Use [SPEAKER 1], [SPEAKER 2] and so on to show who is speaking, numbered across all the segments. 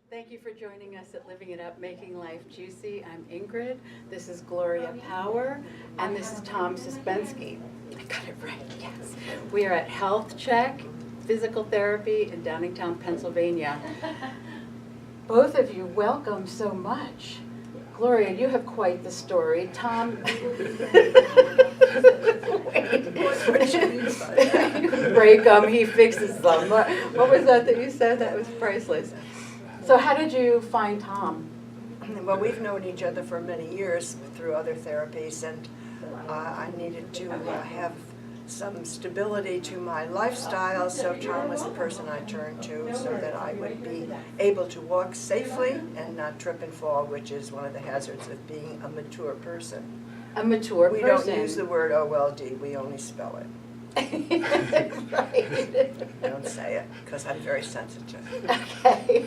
[SPEAKER 1] Thank you for joining us at Living It Up, Making Life Juicy. I'm Ingrid. This is Gloria Power, and this is Tom Suspenski. I got it right, yes. We are at Health Check Physical Therapy in Downingtown, Pennsylvania. Both of you, welcome so much. Gloria, you have quite the story. Tom, you break them, he fixes them. What was that you said? That was priceless. So how did you find Tom?
[SPEAKER 2] Well, we've known each other for many years through other therapies, and I needed to have some stability to my lifestyle, so Tom was the person I turned to so that I would be able to walk safely and not trip and fall, which is one of the hazards of being a mature person.
[SPEAKER 1] A mature person.
[SPEAKER 2] We don't use the word OLD, we only spell it.
[SPEAKER 1] Right.
[SPEAKER 2] Don't say it, because I'm very sensitive.
[SPEAKER 1] Okay.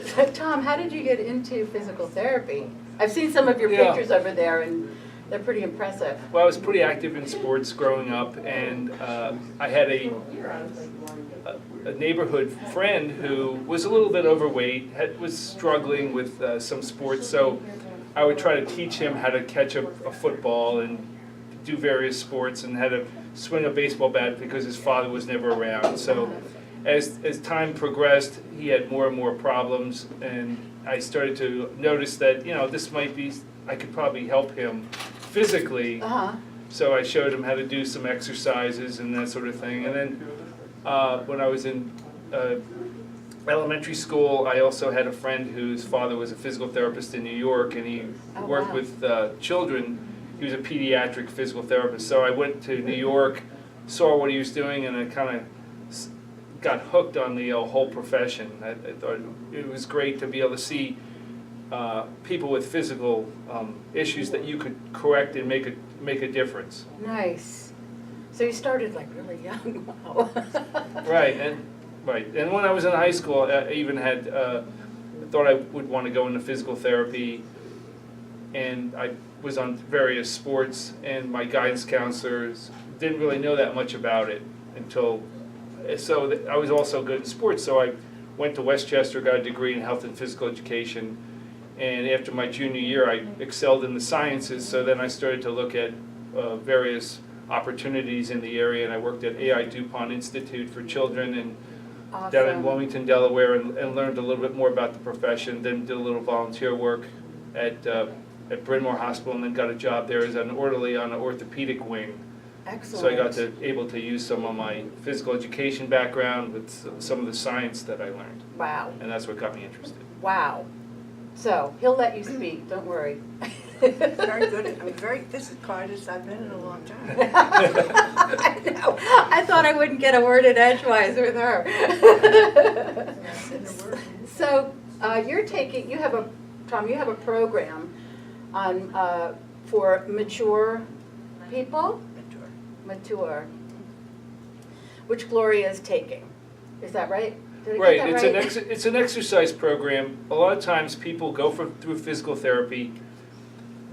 [SPEAKER 1] So, Tom, how did you get into physical therapy? I've seen some of your pictures over there, and they're pretty impressive.
[SPEAKER 3] Well, I was pretty active in sports growing up, and I had a neighborhood friend who was a little bit overweight, was struggling with some sports, so I would try to teach him how to catch a football and do various sports and how to swing a baseball bat because his father was never around. So as time progressed, he had more and more problems, and I started to notice that, this might be, I could probably help him physically. So I showed him how to do some exercises and that sort of thing. And then when I was in elementary school, I also had a friend whose father was a physical therapist in New York, and he worked with children. He was a pediatric physical therapist. So I went to New York, saw what he was doing, and I kind of got hooked on the whole profession. I thought it was great to be able to see people with physical issues that you could correct and make a difference.
[SPEAKER 1] Nice. So you started like really young. Wow.
[SPEAKER 3] Right. And when I was in high school, I even had thought I would want to go into physical therapy, and I was on various sports, and my guidance counselors didn't really know that much about it until, so I was also good in sports, so I went to Westchester, got a degree in health and physical education, and after my junior year I excelled in the sciences, so then I started to look at various opportunities in the area, and I worked at A.I. DuPont Institute for Children and down in Wilmington, Delaware, and learned a little bit more about the profession, then did a little volunteer work at Bryn Mawr Hospital, and then got a job there as an orderly on an orthopedic wing.
[SPEAKER 1] Excellent.
[SPEAKER 3] So I got able to use some of my physical education background with some of the science that I learned.
[SPEAKER 1] Wow.
[SPEAKER 3] And that's what got me interested.
[SPEAKER 1] Wow. So he'll let you speak, don't worry.
[SPEAKER 2] Very good. I mean, this is quiet as I've been in a long time.
[SPEAKER 1] I know. I thought I wouldn't get a word in edgewise with her. So Tom, you have a program on for mature people? Mature. Which Gloria is taking. Is that right? Did I get that right?
[SPEAKER 3] It's an exercise program. A lot of times people go through physical therapy.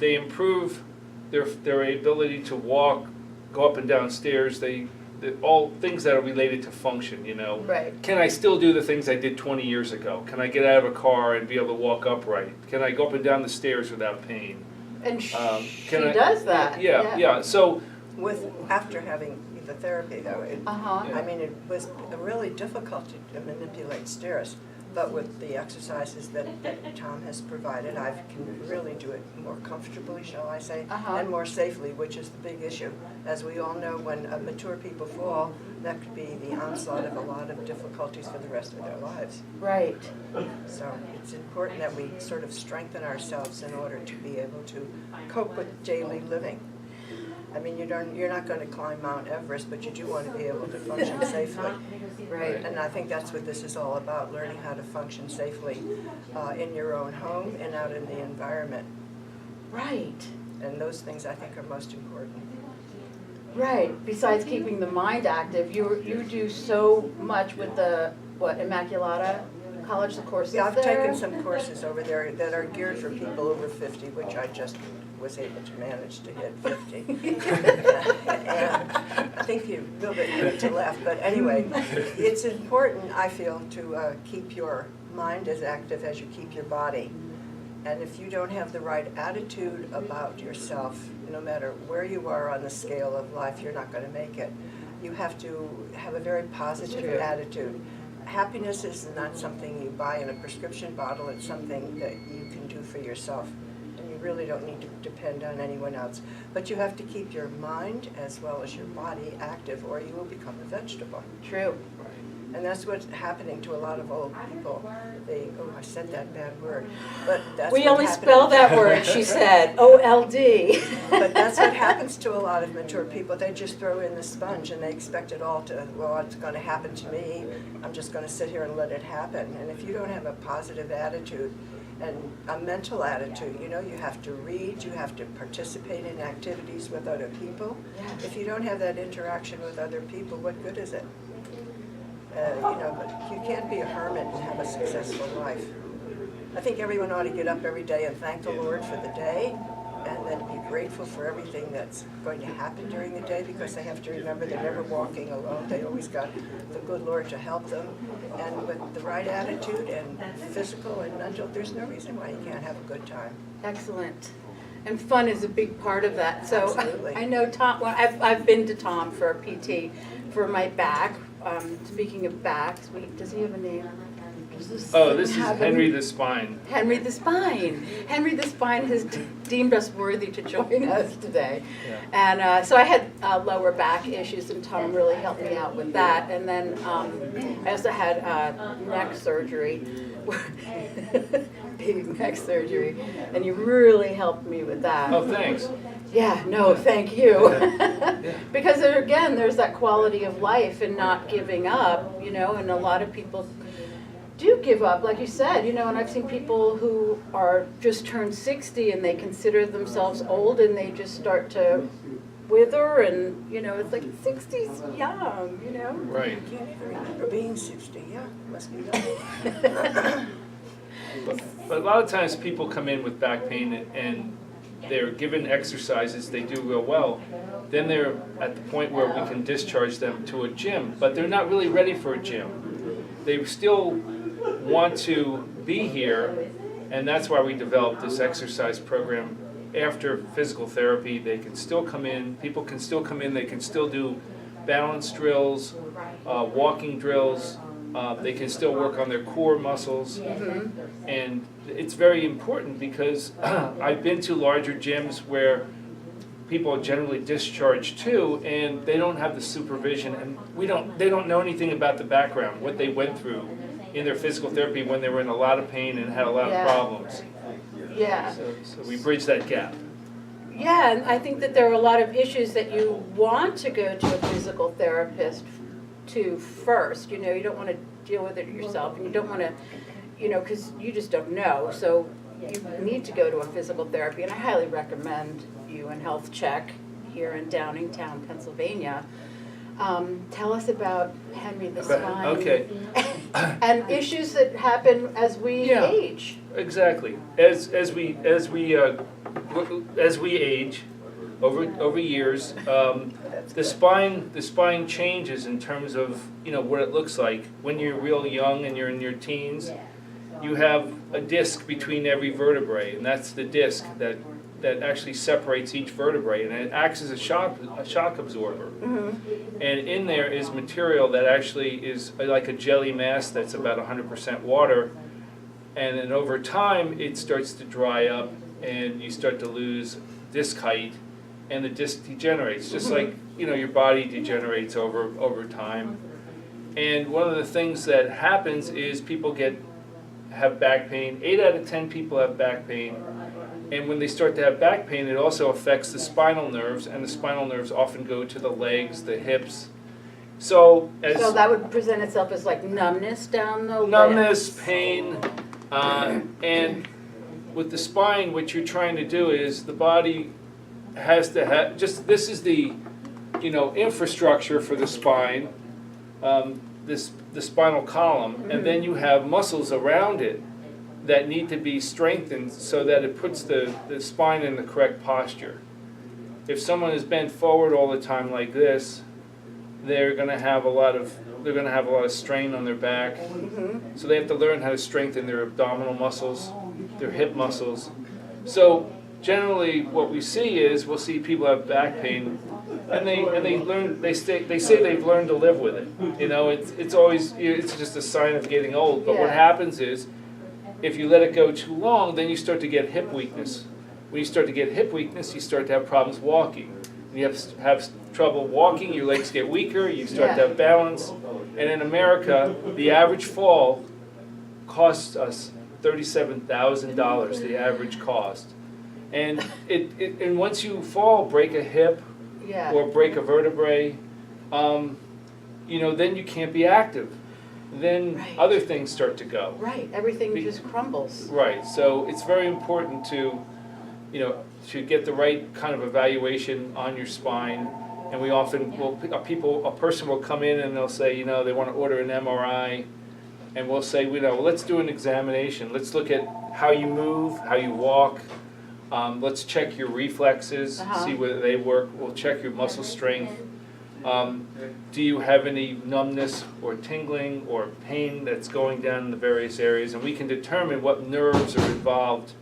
[SPEAKER 3] They improve their ability to walk, go up and down stairs. All things that are related to function,
[SPEAKER 1] Right.
[SPEAKER 3] Can I still do the things I did 20 years ago? Can I get out of a car and be able to walk upright? Can I go up and down the stairs without pain?
[SPEAKER 1] And she does that.
[SPEAKER 3] Yeah. So
[SPEAKER 2] After having the therapy, though,
[SPEAKER 1] I
[SPEAKER 2] mean, it was really difficult to manipulate stairs, but with the exercises that Tom has provided, I can really do it more comfortably, shall I say, and more safely, which is the big issue. As we all know, when mature people fall, that could be the onslaught of a lot of difficulties for the rest of their lives.
[SPEAKER 1] Right.
[SPEAKER 2] So it's important that we sort of strengthen ourselves in order to be able to cope with daily living. I mean, you're not going to climb Mount Everest, but you do want to be able to function safely.
[SPEAKER 1] Right.
[SPEAKER 2] And I think that's what this is all about, learning how to function safely in your own home and out in the environment.
[SPEAKER 1] Right.
[SPEAKER 2] And those things I think are most important.
[SPEAKER 1] Right. Besides keeping the mind active, you do so much with the, Immaculata College, the courses
[SPEAKER 2] Yeah, I've
[SPEAKER 1] there?
[SPEAKER 2] taken some courses over there that are geared for people over 50, which I just was able to manage to hit 50. And I think you a little bit to left, but anyway, it's important, I feel, to keep your mind as active as you keep your body. And if you don't have the right attitude about yourself, no matter where you are on the scale of life, you're not going to make it. You have to have a very positive attitude. Happiness is not something you buy in a prescription bottle, it's something that you can do for yourself. And you really don't need to depend on anyone else. But you have to keep your mind as well as your body active, or you will become a vegetable.
[SPEAKER 1] True.
[SPEAKER 2] And that's what's happening to a lot of old people. Oh, I said that bad word. But that's
[SPEAKER 1] We
[SPEAKER 2] what
[SPEAKER 1] only
[SPEAKER 2] happened-
[SPEAKER 1] spell that word, she said, O-L-D.
[SPEAKER 2] But that's what happens to a lot of mature people. They just throw in the sponge and they expect it all to, well, it's going to happen to me. I'm just going to sit here and let it happen. And if you don't have a positive attitude and a mental attitude, you know, you have to read, you have to participate in activities with other people. If you don't have that interaction with other people, what good is it? You know, but you can't be a hermit and have a successful life. I think everyone ought to get up every day and thank the Lord for the day, and then be grateful for everything that's going to happen during the day, because they have to remember they're never walking alone. They always got the good Lord to help them. And with the right attitude and physical and mental, there's no reason why you can't have a good time.
[SPEAKER 1] Excellent. And fun is a big part of that. So
[SPEAKER 2] Absolutely.
[SPEAKER 1] I know Tom, well, I've been to Tom for a PT for my back. Speaking of backs, does he have a name?
[SPEAKER 3] Oh, this is Henry the Spine.
[SPEAKER 1] Henry the Spine. Henry the Spine has deemed us worthy to join us today.
[SPEAKER 3] Yeah.
[SPEAKER 1] And so I had lower back issues, and Tom really helped me out with that. And then I also had neck surgery, big neck surgery, and you really helped me with that.
[SPEAKER 3] Oh, thanks.
[SPEAKER 1] Yeah, no, thank you. Because there, again, there's that quality of life and not giving up, you know, and a lot of people do give up, like you said, you know, and I've seen people who are just turned 60 and they consider themselves old and they just start to wither, and, you know, it's like 60's young, you know?
[SPEAKER 3] Right.
[SPEAKER 2] I can't even remember being 60. Yeah, must be that.
[SPEAKER 3] But a lot of times people come in with back pain and they're given exercises, they do real well. Then they're at the point where we can discharge them to a gym, but they're not really ready for a gym. They still want to be here, and that's why we developed this exercise program. After physical therapy, they can still come in, people can still come in, they can still do balance drills, walking drills, they can still work on their core muscles. And it's very important because I've been to larger gyms where people are generally discharged to, and they don't have the supervision, and they don't know anything about the background, what they went through in their physical therapy when they were in a lot of pain and had a lot of problems.
[SPEAKER 1] Yeah.
[SPEAKER 3] So we bridge that gap.
[SPEAKER 1] Yeah, and I think that there are a lot of issues that you want to go to a physical therapist to first. You know, you don't want to deal with it yourself, and you don't want to, you know, because you just don't know. So you need to go to a physical therapy, and I highly recommend you and Health Check here in Downingtown, Pennsylvania. Tell us about Henry the Spine.
[SPEAKER 3] Okay.
[SPEAKER 1] And issues that happen as we age.
[SPEAKER 3] Exactly. As we age over years, the spine changes in terms of, you know, what it looks like when you're real young and you're in your teens. You have a disc between every vertebrae, and that's the disc that actually separates each vertebrae, and it acts as a shock absorber. And in there is material that actually is like a jelly mass that's about 100% water, and then over time it starts to dry up and you start to lose disc height, and the disc degenerates, just like, you know, your body degenerates over time. And one of the things that happens is people have back pain. 8 out of 10 people have back pain. And when they start to have back pain, it also affects the spinal nerves, and the spinal nerves often go to the legs, the hips. So
[SPEAKER 1] that would present itself as like numbness down the
[SPEAKER 3] numbness,
[SPEAKER 1] legs.
[SPEAKER 3] pain, and with the spine, what you're trying to do is the body has to have this is the, you know, infrastructure for the spine, the spinal column, and then you have muscles around it that need to be strengthened so that it puts the spine in the correct posture. If someone is bent forward all the time like this, they're going to have a lot of strain on their back. So they have to learn how to strengthen their abdominal muscles, their hip muscles. So generally what we see is we'll see people have back pain, and they say they've learned to live with it. You know, it's always, it's just a sign of getting old. But what happens is, if you let it go too long, then you start to get hip weakness. When you start to get hip weakness, you start to have problems walking. You have trouble walking, your legs get weaker, you start to have balance. And in America, the average fall costs us $37,000, the average cost. And and once you fall, break a hip or break a vertebrae, you know, then you can't be active. Then other things start to go.
[SPEAKER 1] Right, everything just crumbles.
[SPEAKER 3] Right, so it's very important to, you know, to get the right kind of evaluation on your spine. And we often will, a person will come in and they'll say, you know, they want to order an MRI, and we'll say, you know, well, let's do an examination. Let's look at how you move, how you walk. Let's check your reflexes, see whether they work. We'll check your muscle strength. Do you have any numbness or tingling or pain that's going down in the various areas? And we can determine what nerves are involved,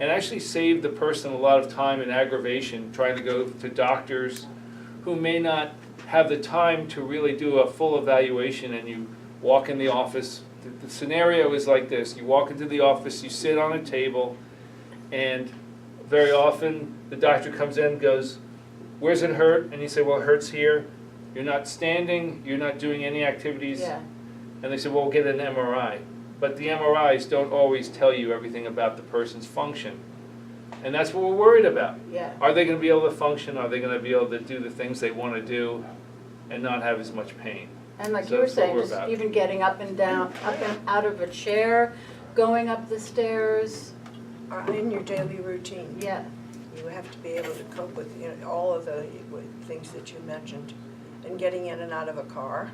[SPEAKER 3] and actually save the person a lot of time and aggravation trying to go to doctors who may not have the time to really do a full evaluation. And you walk in the office. The scenario is like this. You walk into the office, you sit on a table, and very often the doctor comes in and goes, "Where's it hurt?" And you say, "Well, it hurts here." You're not standing, you're not doing any activities. And they say, "Well, we'll get an MRI." But the MRIs don't always tell you everything about the person's function. And that's what we're worried about. Are they going to be able to function? Are they going to be able to do the things they want to do and not have as much pain?
[SPEAKER 1] And like you were saying, just even getting up and down, up and out of a chair, going up the stairs.
[SPEAKER 2] In your daily routine.
[SPEAKER 1] You
[SPEAKER 2] have to be able to cope with, you know, all of the things that you mentioned, and getting in and out of a car.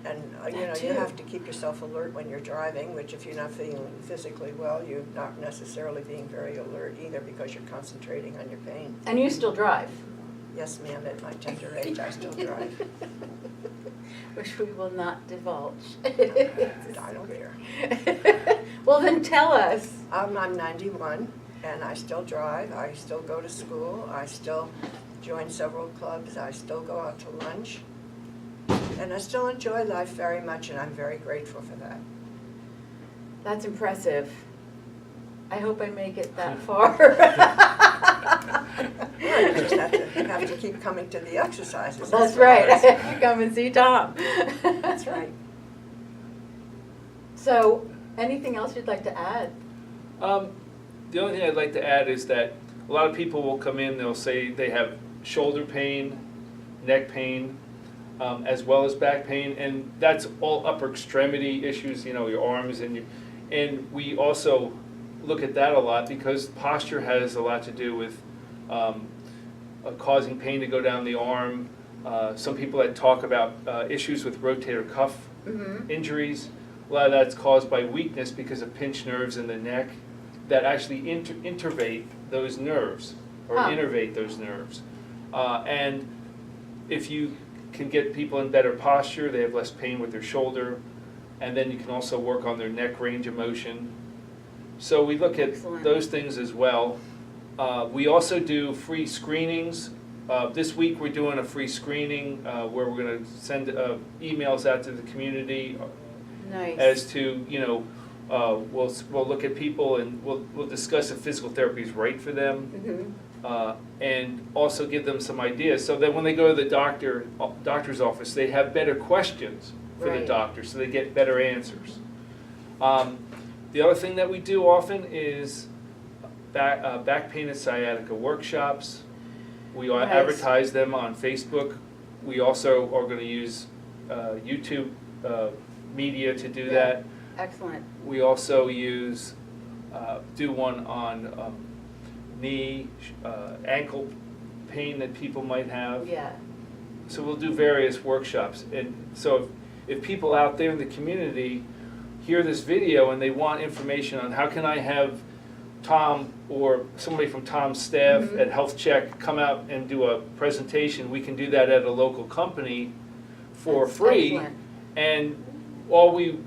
[SPEAKER 2] And you know, you have to keep yourself alert when you're driving, which if you're not feeling physically well, you're not necessarily being very alert either, because you're concentrating on your pain.
[SPEAKER 1] And you still drive?
[SPEAKER 2] Yes, ma'am, at my tender age, I still drive.
[SPEAKER 1] Which we will not divulge.
[SPEAKER 2] I don't care.
[SPEAKER 1] Well, then tell us.
[SPEAKER 2] I'm 91, and I still drive. I still go to school. I still join several clubs. I still go out to lunch. And I still enjoy life very much, and I'm very grateful for that.
[SPEAKER 1] That's impressive. I hope I make it that far.
[SPEAKER 2] You just have to keep coming to the exercises.
[SPEAKER 1] That's right. You come and see Tom.
[SPEAKER 2] That's right.
[SPEAKER 1] So, anything else you'd like to add?
[SPEAKER 3] The only thing I'd like to add is that a lot of people will come in, they'll say they have shoulder pain, neck pain, as well as back pain, and that's all upper extremity issues, you know, your arms and we also look at that a lot, because posture has a lot to do with causing pain to go down the arm. Some people that talk about issues with rotator cuff injuries, a lot of that's caused by weakness because of pinched nerves in the neck that actually innervate those nerves, or innervate those nerves. And if you can get people in better posture, they have less pain with their shoulder, and then you can also work on their neck range of motion. So we look at those things as well. We also do free screenings. This week we're doing a free screening where we're going to send emails out to the community as to, you know, we'll look at people and we'll discuss if physical therapy is right for them, and also give them some ideas, so that when they go to the doctor's office, they have better questions for the doctor, so they get better answers. The other thing that we do often is back pain and sciatica workshops. We advertise them on Facebook. We also are going to use YouTube media to do that.
[SPEAKER 1] Excellent.
[SPEAKER 3] We also use do one on knee, ankle pain that people might have. So we'll do various workshops. And so if people out there in the community hear this video and they want information on how can I have Tom or somebody from Tom's staff at Health Check come out and do a presentation, we can do that at a local company for
[SPEAKER 1] That's
[SPEAKER 3] free.
[SPEAKER 1] excellent.
[SPEAKER 3] And all we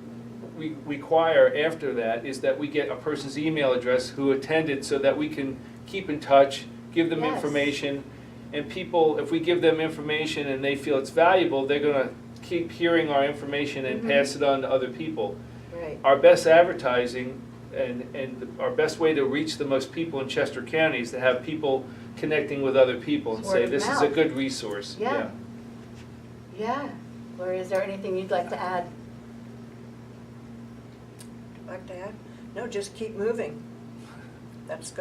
[SPEAKER 3] require after that is that we get a person's email address who attended so that we can keep in touch, give them
[SPEAKER 1] Yes.
[SPEAKER 3] information. And people, if we give them information and they feel it's valuable, they're gonna keep hearing our information and pass it on to other people.
[SPEAKER 1] Right.
[SPEAKER 3] Our best advertising and our best way to reach the most people in Chester County is to have people connecting with other people and
[SPEAKER 1] Word
[SPEAKER 3] say,
[SPEAKER 1] of
[SPEAKER 3] this is a
[SPEAKER 1] mouth.
[SPEAKER 3] good resource.
[SPEAKER 1] Yeah. Yeah. Gloria, is there anything you'd like to add?
[SPEAKER 2] Like to add? No, just keep moving.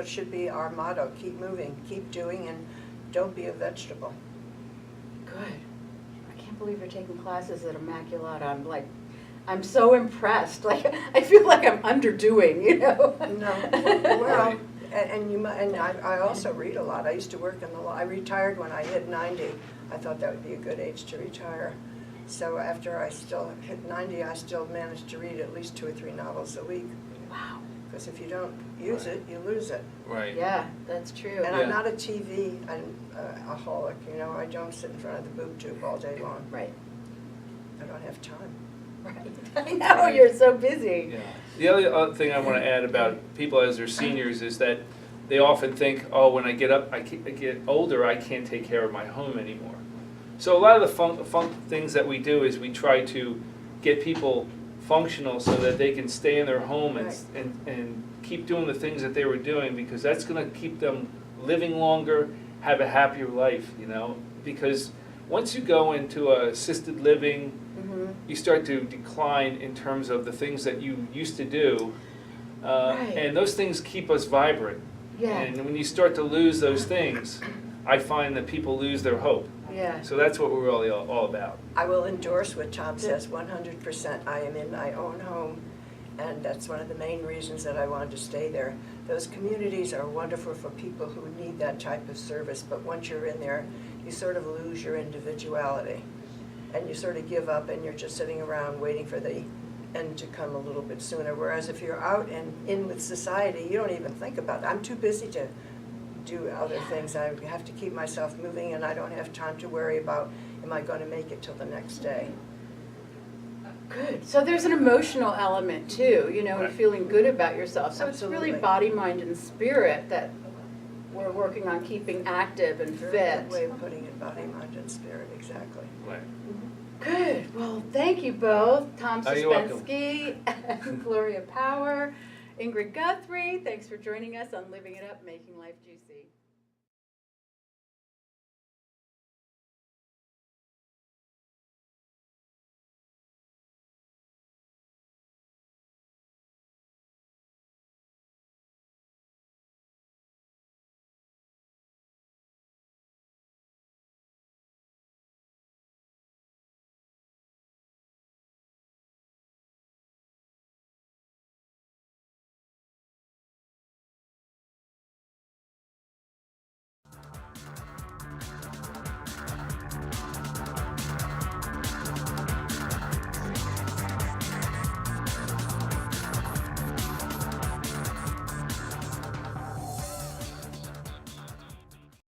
[SPEAKER 2] Should be our motto, keep moving, keep doing, and don't be a vegetable.
[SPEAKER 1] Good. I can't believe you're taking classes at Immaculata. I'm so impressed. Like, I feel like I'm underdoing, you know?
[SPEAKER 2] No, well, and I also read a lot. I used to work in the law. I retired when I hit 90. I thought that would be a good age to retire. So after I still hit 90, I still managed to read at least 2 or 3 novels a week.
[SPEAKER 1] Wow.
[SPEAKER 2] Because if you don't use it, you lose it.
[SPEAKER 3] Right.
[SPEAKER 1] Yeah, that's true.
[SPEAKER 2] And
[SPEAKER 3] Yeah.
[SPEAKER 2] I'm not a TV aholic, you know. I don't sit in front of the boob tube all day long.
[SPEAKER 1] Right.
[SPEAKER 2] I don't have time.
[SPEAKER 1] Right. I know, you're so busy.
[SPEAKER 3] Yeah. The other thing I want to add about people as they're seniors is that they often think, oh, when I get older, I can't take care of my home anymore. So a lot of the fun things that we do is we try to get people functional so that they can stay in their home and keep doing the things that they were doing, because that's going to keep them living longer, have a happier life, you know. Because once you go into assisted living, you start to decline in terms of the things that you used to do, and those things keep us vibrant.
[SPEAKER 1] Yeah.
[SPEAKER 3] And when you start to lose those things, I find that people lose their hope.
[SPEAKER 1] Yeah.
[SPEAKER 3] So that's what we're really all about.
[SPEAKER 2] I will endorse what Tom says 100%. I am in my own home, and that's one of the main reasons that I wanted to stay there. Those communities are wonderful for people who need that type of service, but once you're in there, you sort of lose your individuality. And you sort of give up, and you're just sitting around waiting for the end to come a little bit sooner. Whereas if you're out and in with society, you don't even think about it. I'm too busy to do other things. I have to keep myself moving, and I don't have time to worry about, am I going to make it till the next day?
[SPEAKER 1] Good. So there's an emotional element too, you know, and feeling good about yourself. So it's really
[SPEAKER 2] Absolutely.
[SPEAKER 1] body, mind, and spirit that we're working on keeping active and
[SPEAKER 2] Very
[SPEAKER 1] fit.
[SPEAKER 2] good way of putting it, body, mind, and spirit, exactly.
[SPEAKER 3] Right.
[SPEAKER 1] Good. Well, thank you both. Tom
[SPEAKER 3] Oh, you're welcome.
[SPEAKER 1] Suspenski and Gloria Power. Ingrid Guthrie, thanks for joining us on Living It Up, Making Life Juicy.